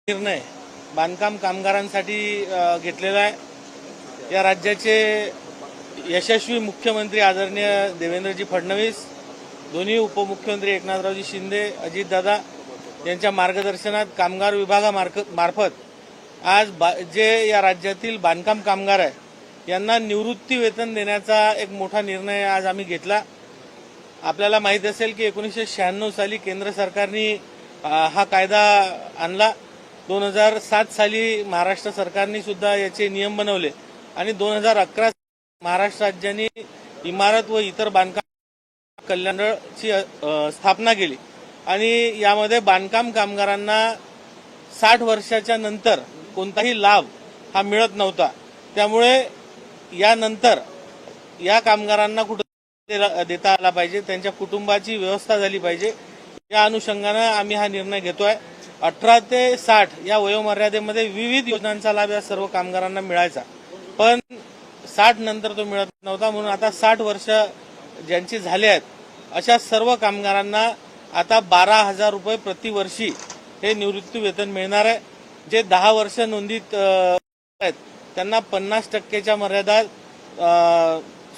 निर्णय बांधकाम कामगारांसाठी घेतलेला आहे। या राज्याचे यशस्वी मुख्यमंत्री आदरणीय देवेंद्रजी फडणवीस, दोन्ही उपमुख्यमंत्री एकनाथरावजी शिंदे, अजितदादा यांच्या मार्गदर्शनात कामगार विभागामार्फत आज जे या राज्यातील बांधकाम कामगार आहे यांना निवृत्ती वेतन देण्याचा एक मोठा निर्णय आज आम्ही घेतला। आपल्याला माहित असेल की 1996 साली केंद्र सरकारने हा कायदा आणला। 2007 साली महाराष्ट्र सरकारने सुद्धा याचे नियम बनवले आणि 2011 महाराष्ट्र राज्याने इमारत व इतर बांधकाम कल्याण मंडळाची स्थापना केली आणि यामध्ये बांधकाम कामगारांना 60 वर्षाच्या नंतर कोणताही लाभ हा मिळत नव्हता। त्यामुळे यानंतर या कामगारांना कुठे देता आला पाहिजे, त्यांच्या कुटुंबाची व्यवस्था झाली पाहिजे। या अनुषंगाने आम्ही हा निर्णय घेतोय। 18 ते 60 या वयोमर्यादेमध्ये विविध योजनांचा लाभ या सर्व कामगारांना मिळायचा, पण 60 नंतर तो मिळत नव्हता। म्हणून आता 60 वर्ष ज्यांची झाले आहेत अशा सर्व कामगारांना आता 12,000 रुपये प्रतिवर्षी हे निवृत्ती वेतन मिळणार आहे। जे 10 वर्ष नोंदीत आहेत त्यांना 50% मर्यादा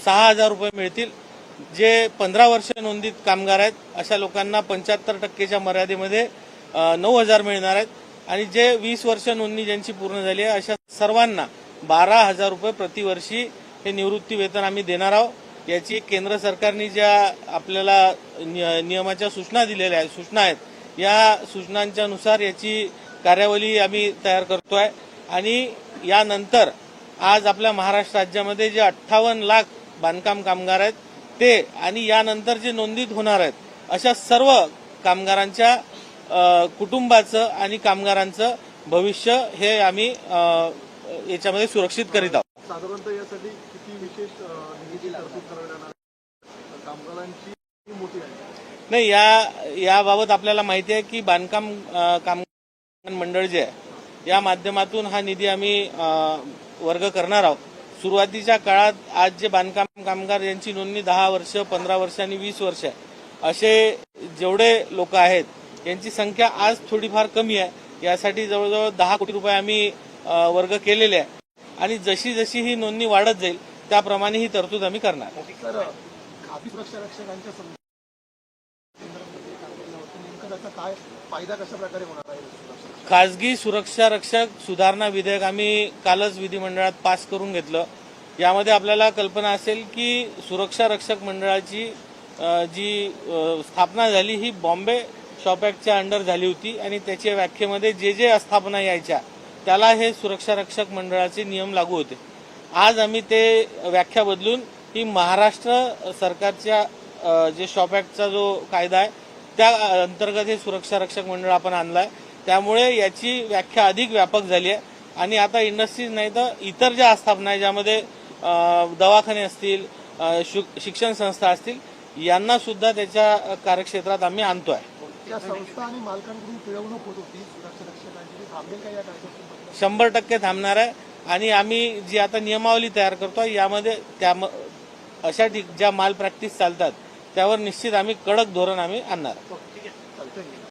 6,000 रुपये मिळतील। जे 15 वर्ष नोंदीत कामगार आहेत अशा लोकांना 75% मर्यादेमध्ये 9,000 मिळणार आहेत आणि जे 20 वर्ष नोंदणी ज्यांची पूर्ण झाली आहे अशा सर्वांना 12,000 रुपये प्रतिवर्षी हे निवृत्ती वेतन आम्ही देणार आहोत। याची केंद्र सरकारने ज्या आपल्याला नियमाच्या सूचना दिलेल्या आहेत, सूचना आहेत, या सूचनांच्या नुसार याची कार्यावली आम्ही तयार करतोय आणि यानंतर आज आपल्या महाराष्ट्र राज्यामध्ये जे 58 लाख बांधकाम कामगार आहेत ते आणि यानंतर जे नोंदीत होणार आहेत अशा सर्व कामगारांच्या कुटुंबाचं आणि कामगारांचं भविष्य हे आम्ही याच्यामध्ये सुरक्षित करीत आहोत। साधारणतः यासाठी किती विशेष निधीची तरतूद करण्यात कामगारांची मोठी आहे? नाही, याबाबत आपल्याला माहिती आहे की बांधकाम कामगार मंडळ जे आहे या माध्यमातून हा निधी आम्ही वर्ग करणार आहोत। सुरुवातीच्या काळात आज जे बांधकाम कामगार यांची नोंदणी 10 वर्ष, 15 वर्ष आणि 20 वर्ष आहे असे जेवढे लोक आहेत यांची संख्या आज थोडीफार कमी आहे। यासाठी जवळजवळ 10 कोटी रुपये आम्ही वर्ग केलेले आहे आणि जशी जशी ही नोंदणी वाढत जाईल त्याप्रमाणे ही तरतूद आम्ही करणार। खासगी सुरक्षा रक्षकांच्या काय फायदा कशा प्रकारे होणार आहे? खासगी सुरक्षा रक्षक सुधारणा विधेयक आम्ही कालच विधिमंडळात पास करून घेतलं। यामध्ये आपल्याला कल्पना असेल की सुरक्षा रक्षक मंडळाची जी स्थापना झाली ही बॉम्बे शॉप ॲक्टच्या अंडर झाली होती आणि त्याच्या व्याख्येमध्ये जे आस्थापना यायच्या त्याला हे सुरक्षा रक्षक मंडळाचे नियम लागू होते। आज आम्ही ते व्याख्या बदलून ही महाराष्ट्र सरकारच्या जे शॉप ॲक्टचा जो कायदा आहे त्या अंतर्गत हे सुरक्षा रक्षक मंडळ आपण आणलाय। त्यामुळे याची व्याख्या अधिक व्यापक झाली आहे आणि आता इंडस्ट्रीज नाही तर इतर ज्या आस्थापना आहे ज्यामध्ये दवाखाने असतील, शिक्षण संस्था असतील यांना सुद्धा त्याच्या कार्यक्षेत्रात आम्ही आणतोय। या संस्था आणि मालकांकडून पिळवणूक होत होती सुरक्षा रक्षकांची, थांबेल का या कायद्यातून? 100% थांबणार आहे आणि आम्ही जी आता नियमावली तयार करतोय यामध्ये अशा ज्या माल प्रॅक्टिस चालतात त्यावर निश्चित आम्ही कडक धोरण आम्ही आणणार।